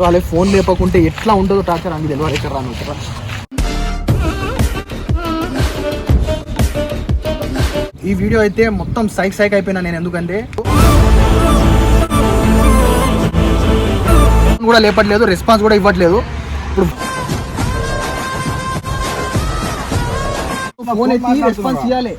వాళ్ళే ఫోన్ లేపకుంటే ఎట్లా ఉంటుందో టార్చర్ అని తెలియదు. ఎక్కడ రాను ఈ వీడియో అయితే మొత్తం సైక్ అయిపోయినా నేను. ఎందుకంటే కూడా లేపట్లేదు, రెస్పాన్స్ కూడా ఇవ్వట్లేదు. ఇప్పుడు ఫోన్ ఎత్తి రెస్పాన్స్ ఇవ్వాలి.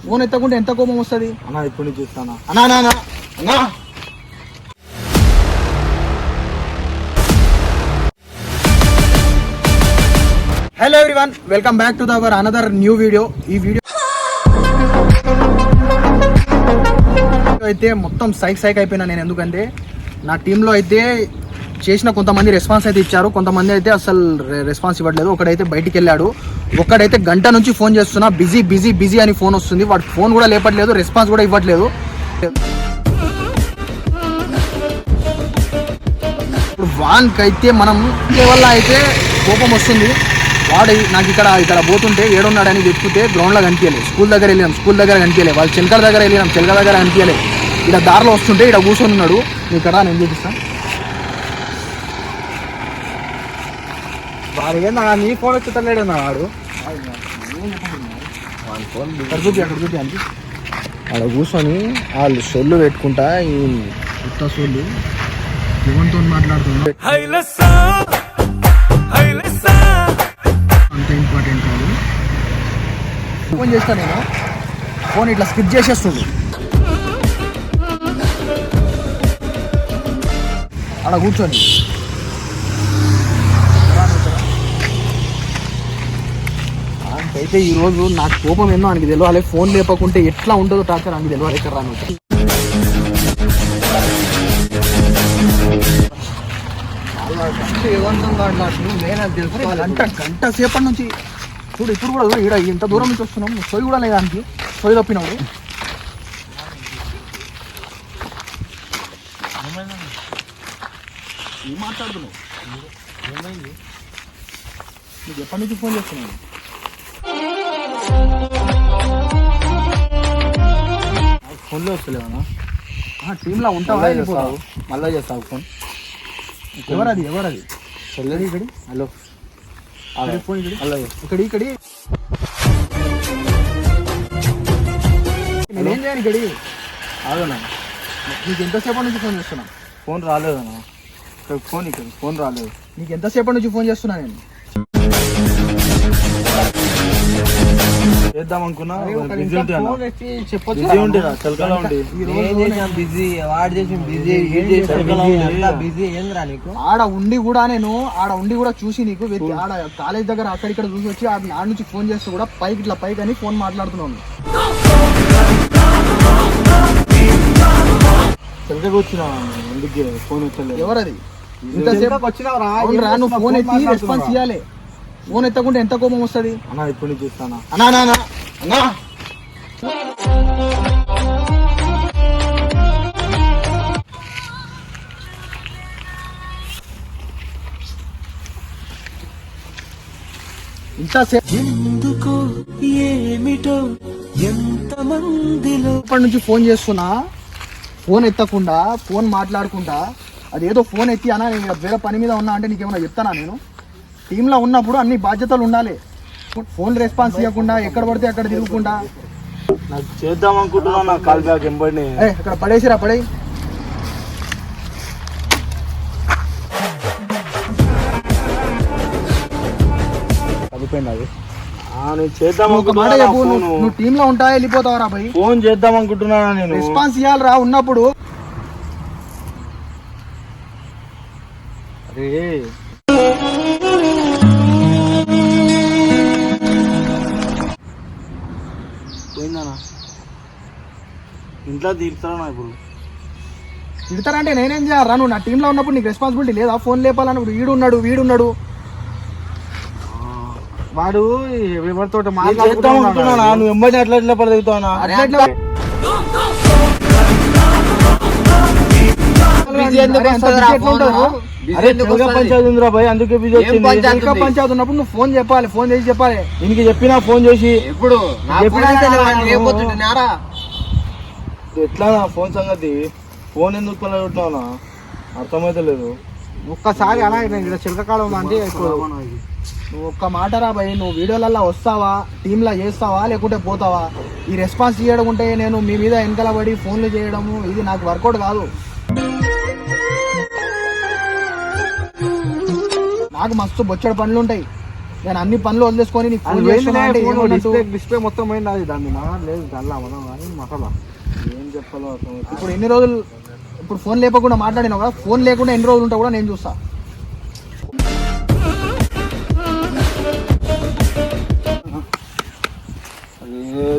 ఫోన్ ఎత్తకుంటే ఎంత కోపం వస్తుంది అన్నా. ఇప్పుడు చూస్తానా అన్నా. Hello everyone, welcome back to our another new video. ఈ వీడియో అయితే మొత్తం సైక్ అయిపోయినా నేను. ఎందుకంటే నా టీంలో అయితే చేసిన కొంతమంది రెస్పాన్స్ అయితే ఇచ్చారు, కొంతమంది అయితే అసలు రెస్పాన్స్ ఇవ్వట్లేదు. ఒకడైతే బయటికి వెళ్ళాడు, ఒక్కడైతే గంట నుంచి ఫోన్ చేస్తున్నా, బిజీ అని ఫోన్ వస్తుంది. వాడు ఫోన్ కూడా లేపట్లేదు, రెస్పాన్స్ కూడా ఇవ్వట్లేదు. ఇప్పుడు వాన్కి అయితే మనం వల్ల అయితే కోపం వస్తుంది. వాడు నాకు ఇక్కడ పోతుంటే ఏడున్నాడని చెప్తే గ్రౌండ్లో కనిపించలేదు. స్కూల్ దగ్గర కనిపించలేదు. వాళ్ళు చిలకల దగ్గర వెళ్ళినాం, చిలకల దగ్గర కనిపించలేదు. ఇక్కడ దారిలో వస్తుంటే ఇక్కడ కూర్చొని ఉన్నాడు. ఇక్కడ నేను చూపిస్తాను. వాడు ఏందా నీ ఫోన్ వచ్చేటలేడు వాడు. అక్కడ చూపి అని అక్కడ కూర్చొని వాళ్ళు సొల్లు పెట్టుకుంటా, ఈ కొత్త సొల్లు ఎవరితో మాట్లాడుతున్నా అంత ఇంపార్టెంట్ కాదు. ఫోన్ చేస్తా నేను, ఫోన్ ఇట్లా స్కిప్ చేసేస్తుంది. అక్కడ కూర్చొని అయితే ఈరోజు నాకు కోపం ఎన్నో ఆయనకి తెలియాలి. ఫోన్ లేపకుంటే ఎట్లా ఉంటుందో టార్చర్ ఆయనకి తెలియాలి. ఎక్కడ రాను గంట సేపటి నుంచి చూడు. ఇప్పుడు కూడా ఈడ ఇంత దూరం నుంచి వస్తున్నాం, సొయ్యి కూడా లేదు దానికి. సొయ్యి తప్పినాడు. ఏం మాట్లాడుతున్నావు? ఏమైంది? నీకు ఎప్పటి నుంచి ఫోన్ చేస్తున్నాను? ఫోన్లో వస్తలేవన్నా? టీంలో ఉంటావా? మళ్ళీ చేస్తావు ఫోన్. ఎవరది చెల్లెది ఇక్కడ. హలో ఫోన్ ఇక్కడ నేనేం చేయను ఇక్కడ. ఆగనా, నీకు ఎంతసేపటి నుంచి ఫోన్ చేస్తున్నా? ఫోన్ రాలేదన్నా. ఇక్కడ ఫోన్ రాలేదు. నీకు ఎంతసేపటి నుంచి ఫోన్ చేస్తున్నా నేను? చేద్దాం అనుకున్నా, ఆడ ఉండి కూడా చూసి నీకు ఆడ కాలేజ్ దగ్గర అక్కడిక్కడ చూసి వచ్చి ఆడ నుంచి ఫోన్ చేస్తూ కూడా పైకి అని ఫోన్ మాట్లాడుతున్నాను. చిలకగా వచ్చినా అందుకే ఫోన్ వచ్చలేదు. ఎవరది? ఇంతసేపు వచ్చినావురా? నువ్వు ఫోన్ ఎత్తి రెస్పాన్స్ ఇవ్వాలి. ఫోన్ ఎత్తకుంటే ఎంత కోపం వస్తుంది అన్నా. ఇప్పుడు చూస్తానా అన్నా. ఇప్పటి నుంచి ఫోన్ చేస్తున్నా, ఫోన్ ఎత్తకుండా ఫోన్ మాట్లాడకుండా, అదేదో ఫోన్ ఎత్తి అన్నా నేను వేరే పని మీద ఉన్నా అంటే నీకేమన్నా చెప్తానా? నేను టీంలో ఉన్నప్పుడు అన్ని బాధ్యతలు ఉండాలి. ఫోన్ రెస్పాన్స్ ఇవ్వకుండా ఎక్కడ పడితే అక్కడ తిరుగుకుండా. నాకు చేద్దాం అనుకుంటున్నా, నా కాల్ బ్యాగ్ ఎంబడి అక్కడ పడేసిరా, పడేయి. అయిపోయింది అది. నేను చేద్దాం ఒక మాట చెప్పు, నువ్వు టీంలో ఉంటా వెళ్ళిపోతావరా భయ్? ఫోన్ చేద్దాం అనుకుంటున్నా నేను. రెస్పాన్స్ ఇవ్వాలిరా ఉన్నప్పుడు. అరే పోయిందనా, ఇంట్లో తీరుతారా? ఇప్పుడు తిడతారంటే నేనేం చేయాలరా? నువ్వు నా టీంలో ఉన్నప్పుడు నీకు రెస్పాన్సిబిలిటీ లేదా? ఫోన్ లేపాలన్నప్పుడు వీడున్నాడు వాడు ఎవరితో మాట్లాడుతున్నా. నువ్వు ఎంబడి అట్లా పడతావునా? పంచాయతీ ఉందిరా భయ్, అందుకే బిజీ వచ్చింది. పంచాయతీ ఉన్నప్పుడు నువ్వు ఫోన్ చెప్పాలి, ఫోన్ చేసి చెప్పాలి. దీనికి చెప్పినా ఫోన్ చేసి ఎట్లా ఫోన్ సంగతి? ఫోన్ ఎందుకు పనుకుంటున్నావునా? అర్థమైతే లేదు. ఒక్కసారి అలా ఇక్కడ చిలకకాలం అంటే ఇప్పుడు నువ్వు ఒక్క మాట రా భయ్, నువ్వు వీడియోలలో వస్తావా, టీంలో చేస్తావా లేకుంటే పోతావా? ఈ రెస్పాన్స్ చేయడం ఉంటే నేను మీ మీద వెనకాల పడి ఫోన్లు చేయడము ఇది నాకు వర్కౌట్ కాదు. నాకు మస్తు బొచ్చడి పనులు ఉంటాయి, నేను అన్ని పనులు వదిలేసుకొని నీకు ఫోన్ చేస్తున్నా అంటే ఏమన్నట్టు? డిస్ప్లే మొత్తం పోయింది అది దాన్ని లేదు దల్లా మనం కానీ మసాలా ఏం చెప్పాలో ఇప్పుడు ఎన్ని రోజులు ఇప్పుడు ఫోన్ లేపకుండా మాట్లాడినా కూడా ఫోన్ లేకుండా ఎన్ని రోజులు ఉంటా కూడా నేను చూస్తా.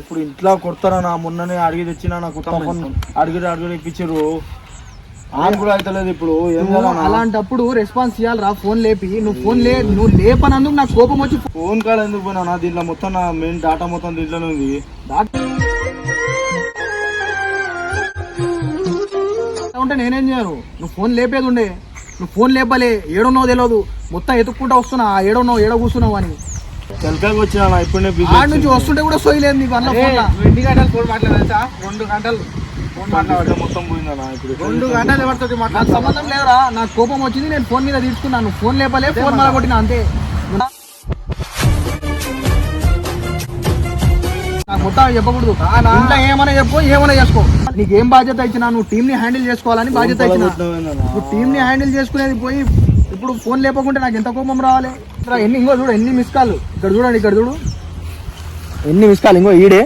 ఇప్పుడు ఇంట్లో కొడతారా నా మొన్ననే అడిగి తెచ్చినా నా కొత్త ఫోన్ అడిగి ఇప్పించారు ఆన్ కూడా అవుతలేదు ఇప్పుడు ఏం చేయాలి? అలాంటప్పుడు రెస్పాన్స్ ఇవ్వాలిరా, ఫోన్ లేపి. నువ్వు లేపనందుకు నాకు కోపం వచ్చి ఫోన్ కాడ ఎందుకు పోయినా దీంట్లో మొత్తం నా మెయిన్ డాటా మొత్తం దీంట్లోనే ఉంది. ఉంటే నేనేం చేయను? నువ్వు ఫోన్ లేపేది ఉండే, నువ్వు ఫోన్ లేపలే, ఏడున్నావు తెలియదు, మొత్తం ఎత్తుక్కుంటా వస్తున్నా ఏడున్నావు ఏడ కూర్చున్నావు అని. తెలకాయకి వచ్చినా ఇప్పుడు ఆడ నుంచి వస్తుంటే కూడా సోయలేదు నీకు అన్న ఫోన్. 2 గంటలు ఫోన్ మాట్లాడతా 2 గంటలు ఫోన్ మాట్లాడే మొత్తం పోయిందా ఇప్పుడు 2 గంటలు ఎవరితో నాకు మాట్లాడతా సంబంధం లేదురా, నాకు కోపం వచ్చింది, నేను ఫోన్ మీద తీసుకున్నాను. ఫోన్ లేపలే, ఫోన్ మళ్ళా కొట్టినా అంతే. నాకు మొత్తం చెప్పకూడదు, ఇంట్లో ఏమైనా చెప్పు ఏమైనా చేసుకో. నీకు ఏం బాధ్యత ఇచ్చినా, నువ్వు టీంని హ్యాండిల్ చేసుకోవాలని బాధ్యత ఇచ్చినా. నువ్వు టీంని హ్యాండిల్ చేసుకునేది పోయి ఇప్పుడు ఫోన్ లేపకుంటే నాకు ఎంత కోపం రావాలి? ఇంకో చూడు ఎన్ని మిస్ కాల్, ఇక్కడ చూడండి, ఇక్కడ చూడు ఎన్ని మిస్ కాల్. ఇంకో ఈడే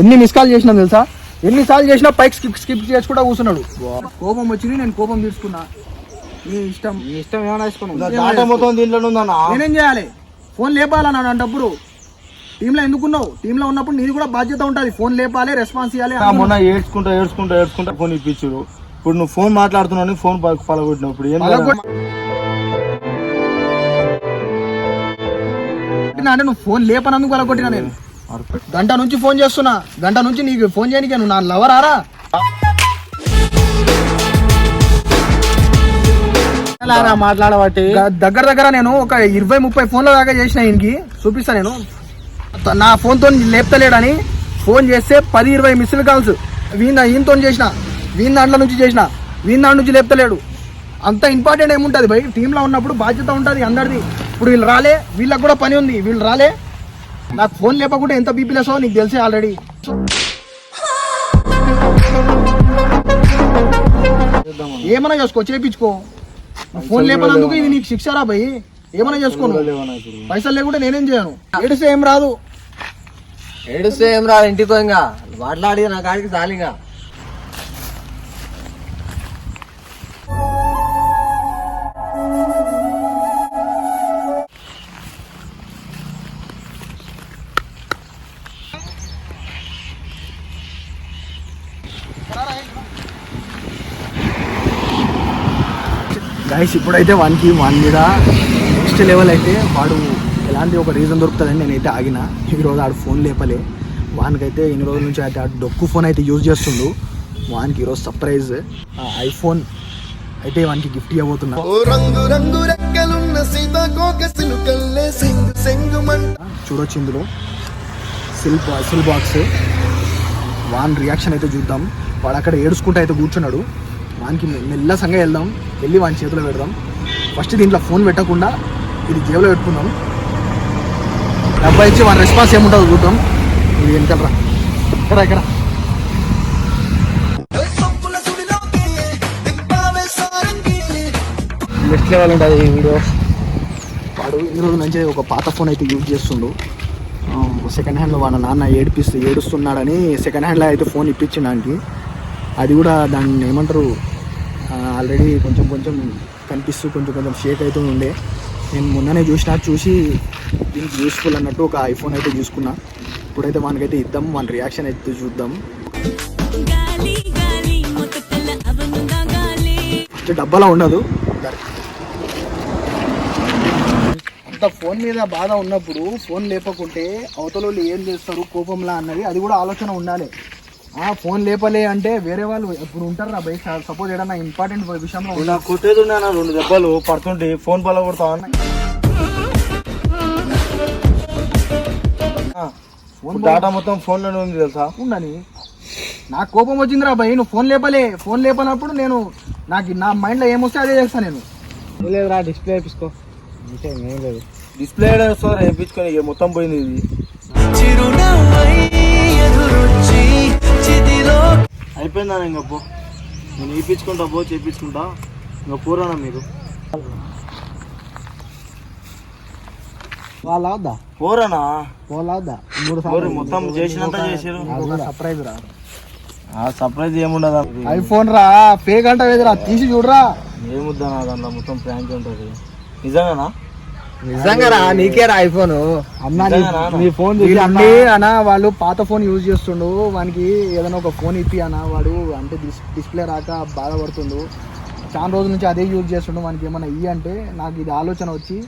ఎన్ని మిస్ కాల్ చేసినా తెలుసా? ఎన్నిసార్లు చేసినా పైకి స్కిప్ చేసుకుంటా కూర్చున్నాడు. కోపం వచ్చింది, నేను కోపం తీసుకున్నా. నీ ఇష్టం ఏమైనా వేసుకున్నావు డాటా మొత్తం దీంట్లో ఉందన్న. నేనేం చేయాలి? ఫోన్ లేపాలన్నాడు అంటప్పుడు టీంలో ఎందుకున్నావు? టీంలో ఉన్నప్పుడు నీది కూడా బాధ్యత ఉంటుంది, ఫోన్ లేపాలి, రెస్పాన్స్ ఇవ్వాలి. మొన్న ఏడ్చుకుంటా ఫోన్ ఇప్పించారు. ఇప్పుడు నువ్వు ఫోన్ మాట్లాడుతున్నావు, ఫోన్ పలగొట్టినావు. ఇప్పుడు ఏం అంటే నువ్వు ఫోన్ లేపనందుకు అలా కొట్టినా. నేను గంట నుంచి ఫోన్ చేస్తున్నా, గంట నుంచి నీకు ఫోన్ చేయడానికి నువ్వు నా లవరారా? మాట్లాడబట్టి దగ్గర నేను ఒక 20-30 ఫోన్ల దాకా చేసిన. ఈయనకి చూపిస్తా, నేను నా ఫోన్తో లేపుతలేడని ఫోన్ చేస్తే 10-20 మిస్డ్ కాల్స్ ఈయనతో చేసిన, వీని దాంట్లో నుంచి చేసిన, వీని దాంట్లో నుంచి లేపుతలేడు. అంత ఇంపార్టెంట్ ఏముంటుంది భయ్? టీంలో ఉన్నప్పుడు బాధ్యత ఉంటుంది అందరిది. ఇప్పుడు వీళ్ళు రాలే, వీళ్ళకి కూడా పని ఉంది, వీళ్ళు రాలే, నాకు ఫోన్ లేపకుండా ఎంత బీపీలేసో నీకు తెలిసే ఆల్రెడీ. ఏమైనా చేసుకో, చేపించుకో. ఫోన్ లేపనందుకు ఇది నీకు శిక్షరా భయ్? ఏమైనా చేసుకోను, పైసలు లేకుంటే నేనేం చేయను. ఏడిస్తే ఏం రాదు, ఇంటితో ఇంకా మాట్లాడి నా కాడికి చాలింగా. గైస్ ఇప్పుడైతే వానికి మీద నెక్స్ట్ లెవెల్ అయితే వాడు ఎలాంటి ఒక రీజన్ దొరుకుతుందని నేనైతే ఆగిన. ఈరోజు ఆడు ఫోన్ లేపలే, వానికైతే ఇన్ని రోజుల నుంచి అయితే ఆడు డొక్కు ఫోన్ అయితే యూజ్ చేస్తుండు. వానికి ఈరోజు సర్ప్రైజ్ ఐఫోన్ అయితే వానికి గిఫ్ట్ ఇవ్వబోతున్నా. చూడొచ్చు ఇందులో సిల్ బాక్స్. వాన్ రియాక్షన్ అయితే చూద్దాం. వాడు అక్కడ ఏడుచుకుంటూ అయితే కూర్చున్నాడు. వానికి మెల్ల సంగా వెళ్దాం, వెళ్ళి వాని చేతిలో పెడదాం. ఫస్ట్ దీంట్లో ఫోన్ పెట్టకుండా ఇది జేబులో పెట్టుకుందాం. డబ్బా ఇచ్చి వాని రెస్పాన్స్ ఏముంటుందో చూద్దాం. ఇది వెనకరా ఇక్కడ నెక్స్ట్ లెవెల్ ఉంటుంది ఈ వీడియో. వాడు ఈ రోజు నుంచి ఒక పాత ఫోన్ అయితే యూజ్ చేస్తుండు. సెకండ్ హ్యాండ్లో వాళ్ళ నాన్న ఏడుస్తున్నాడని సెకండ్ హ్యాండ్లో అయితే ఫోన్ ఇప్పించడానికి. అది కూడా దాన్ని ఏమంటారు, ఆల్రెడీ కొంచెం కనిపిస్తూ కొంచెం షేక్ అవుతూ ఉండే. నేను మొన్ననే చూసి దీనికి యూస్ఫుల్ అన్నట్టు ఒక ఐఫోన్ అయితే చూసుకున్నా. ఇప్పుడైతే వానికైతే ఇద్దాం, వాని రియాక్షన్ అయితే చూద్దాం. ఫస్ట్ డబ్బాలో ఉండదు. అంత ఫోన్ మీద బాధ ఉన్నప్పుడు ఫోన్ లేపకుంటే అవతల వాళ్ళు ఏం చేస్తారు కోపంలా అన్నది అది కూడా ఆలోచన ఉండాలి. ఫోన్ లేపలే అంటే వేరే వాళ్ళు ఇప్పుడు ఉంటారు రా బైక్. సపోజ్ ఏదన్నా ఇంపార్టెంట్ విషయంలో కొట్టేది ఉన్నా 2 దెబ్బలు పడుతుంటే ఫోన్ పల కొడతా. ఫోన్ డాటా మొత్తం ఫోన్లోనే ఉంది తెలుసా? ఉండని నాకు కోపం వచ్చిందిరా భయ్. నువ్వు ఫోన్ లేపనప్పుడు నేను నా మైండ్లో ఏమొస్తే అదే చేస్తాను. నేను లేదురా డిస్ప్లే వేసుకో అంటే ఏం లేదు. డిస్ప్లే వస్తుంది వేయించుకొని ఇక మొత్తం పోయింది ఇది. అయిపోయిందా ఇంకా పో, నేను వేయించుకుంటా పో, చేయించుకుంటా ఇంకా పోరానా మీరు వాళ్ళ వద్దా పోరానా వాళ్ళ వద్దా 3 పోరు, సార్లు మొత్తం చేసినంత చేసారు. సర్ప్రైజ్ రా, సర్ప్రైజ్ ఏముండదా, ఐఫోన్ రా, ఫేక్ అంటే వేదిరా, తీసి చూడరా. ఏముద్దా నా దాంట్లో మొత్తం ప్రాంక్ ఉంటుంది. నిజంగానా? నిజంగా రా, నీకే రా ఐఫోన్ అన్నా. నిజంగానా? నీ ఫోన్ వీళ్ళన్నీ అన్న వాళ్ళు పాత ఫోన్ యూజ్ చేస్తుండు, వానికి ఏదైనా ఒక ఫోన్ ఇప్పి అన్న, వాడు అంటే డిస్ప్లే రాక బాధపడుతుండు, చాలా రోజుల నుంచి అదే యూజ్ చేస్తుండు, వానికి ఏమన్నా ఇయ్యి అంటే నాకు ఇది ఆలోచన వచ్చి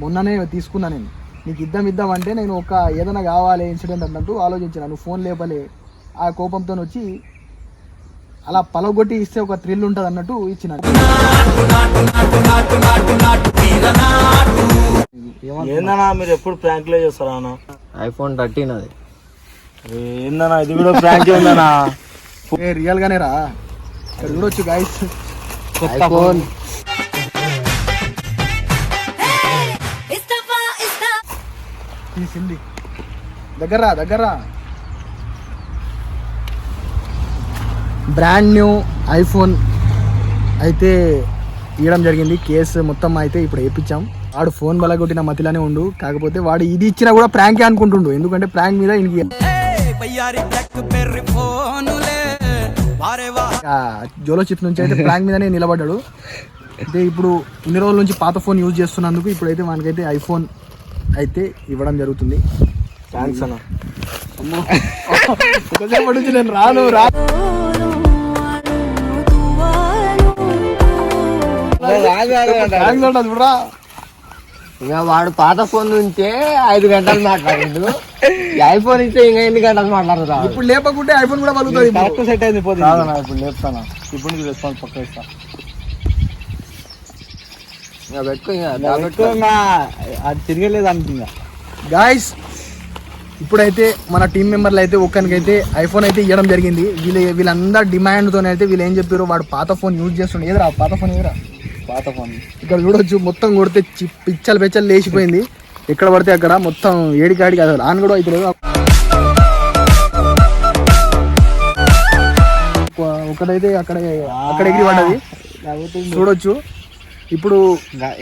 మొన్ననే తీసుకున్నా. నేను నీకు ఇద్దాం అంటే నేను ఒక ఏదైనా కావాలి ఇన్సిడెంట్ అన్నట్టు ఆలోచించిన, నువ్వు ఫోన్ లేపలే, ఆ కోపంతో వచ్చి అలా పలగొట్టి ఇస్తే ఒక థ్రిల్ ఉంటుంది అన్నట్టు ఇచ్చిన. ఏందన్నా మీరు ఎప్పుడు ప్రాంక్లే చేస్తారా అన్న? ఐఫోన్ 13 అది. ఏందన్నా ఇది కూడా ప్రాంక్ ఉందన్నా? రియల్ గానే రా, ఇక్కడ చూడొచ్చు గైస్, కొత్త ఫోన్ తీసింది. దగ్గర బ్రాండ్ న్యూ ఐఫోన్ అయితే ఇవ్వడం జరిగింది. కేసు మొత్తం అయితే ఇప్పుడు వేయించాం. వాడు ఫోన్ బలగొట్టిన మతిలోనే ఉండు, కాకపోతే వాడు ఇది ఇచ్చినా కూడా ప్రాంకే అనుకుంటుండు, ఎందుకంటే ప్రాంక్ మీద ఇంక జోలో చిప్స్ నుంచి అయితే ప్రాంక్ మీదనే నిలబడ్డాడు. అయితే ఇప్పుడు ఇన్ని రోజుల నుంచి పాత ఫోన్ యూజ్ చేస్తున్నందుకు ఇప్పుడైతే మనకైతే ఐఫోన్ అయితే ఇవ్వడం జరుగుతుంది. థ్యాంక్స్ అన్న. ఒకసేపటి నుంచి నేను రాను ఇక వాడు పాత ఫోన్ నుంచే 5 గంటలు మాట్లాడిండు, ఐఫోన్ ఇస్తే ఇంకా ఎన్ని గంటలు మాట్లాడతా. ఇప్పుడు లేపకుంటే ఐఫోన్ కూడా పలుకుతుంది. కరెక్ట్ సెట్ అయింది. పోతుంది ఇప్పుడు లేపుతానా, ఇప్పుడు నీకు రెస్పాన్స్ పక్క ఇస్తా. ఇక పెట్టుకో ఇంకా అది తిరగలేదు అనుకుందా. గాయస్ ఇప్పుడైతే మన టీం మెంబర్లు అయితే ఒక్కరికైతే ఐఫోన్ అయితే ఇవ్వడం జరిగింది. వీళ్ళందరూ డిమాండ్తో అయితే వీళ్ళు ఏం చెప్పారు, వాడు పాత ఫోన్ యూజ్ చేస్తుండే. ఏదిరా పాత ఫోన్, ఏదిరా పాత ఫోన్? ఇక్కడ చూడొచ్చు, మొత్తం కొడితే పిచ్చలు లేచిపోయింది, ఎక్కడ పడితే అక్కడ మొత్తం ఏడికాడికి అసలు ఆన్ కూడా అవుతలేదు. ఒకటైతే అక్కడ ఎగిరి పడ్డది చూడొచ్చు. ఇప్పుడు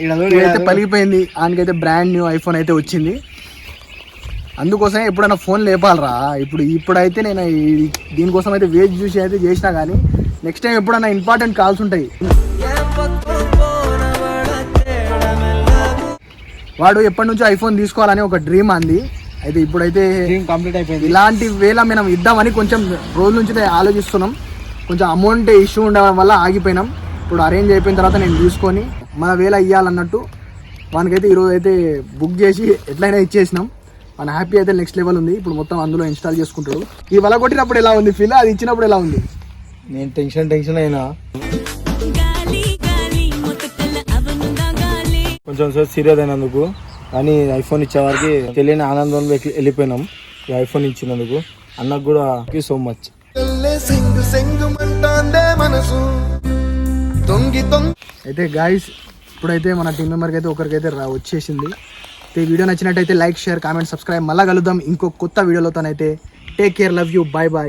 ఇదైతే పలిగిపోయింది, ఆయనకైతే బ్రాండ్ న్యూ ఐఫోన్ అయితే వచ్చింది. అందుకోసమే ఎప్పుడైనా ఫోన్ లేపాలరా. ఇప్పుడైతే నేను దీనికోసం అయితే వేచి చూసి అయితే చేసినా, కానీ నెక్స్ట్ టైం ఎప్పుడైనా ఇంపార్టెంట్ కాల్స్ ఉంటాయి. వాడు ఎప్పటి నుంచో ఐఫోన్ తీసుకోవాలని ఒక డ్రీమ్ అంది. అయితే ఇప్పుడైతే కంప్లీట్ అయిపోయింది. ఇలాంటి వేళ మనం ఇద్దామని కొంచెం రోజుల నుంచి ఆలోచిస్తున్నాం. కొంచెం అమౌంట్ ఇష్యూ ఉండడం వల్ల ఆగిపోయినాం. ఇప్పుడు అరేంజ్ అయిపోయిన తర్వాత నేను తీసుకొని మన వేళ ఇవ్వాలన్నట్టు వానికైతే ఈరోజు అయితే బుక్ చేసి ఎట్లయినా ఇచ్చేసినాం. మన హ్యాపీ అయితే నెక్స్ట్ లెవెల్ ఉంది. ఇప్పుడు మొత్తం అందులో ఇన్స్టాల్ చేసుకుంటాడు. ఈ వల కొట్టినప్పుడు ఎలా ఉంది ఫీల్, అది ఇచ్చినప్పుడు ఎలా ఉంది? నేను టెన్షన్ అయినా, కొంచెం సేపు సీరియస్ అయినందుకు, కానీ ఐఫోన్ ఇచ్చే వారికి తెలియని ఆనందంలో వెళ్ళిపోయినాం. ఈ ఐఫోన్ ఇచ్చినందుకు అన్నకు కూడా సో మచ్. అయితే గాయస్ ఇప్పుడైతే మన టీం మెంబర్కి అయితే ఒకరికైతే వచ్చేసింది. ఈ వీడియో నచ్చినట్టయితే లైక్, షేర్, కామెంట్, సబ్స్క్రైబ్. మళ్ళీ కలుద్దాం ఇంకో కొత్త వీడియోలతోనైతే. Take care, love you, bye bye.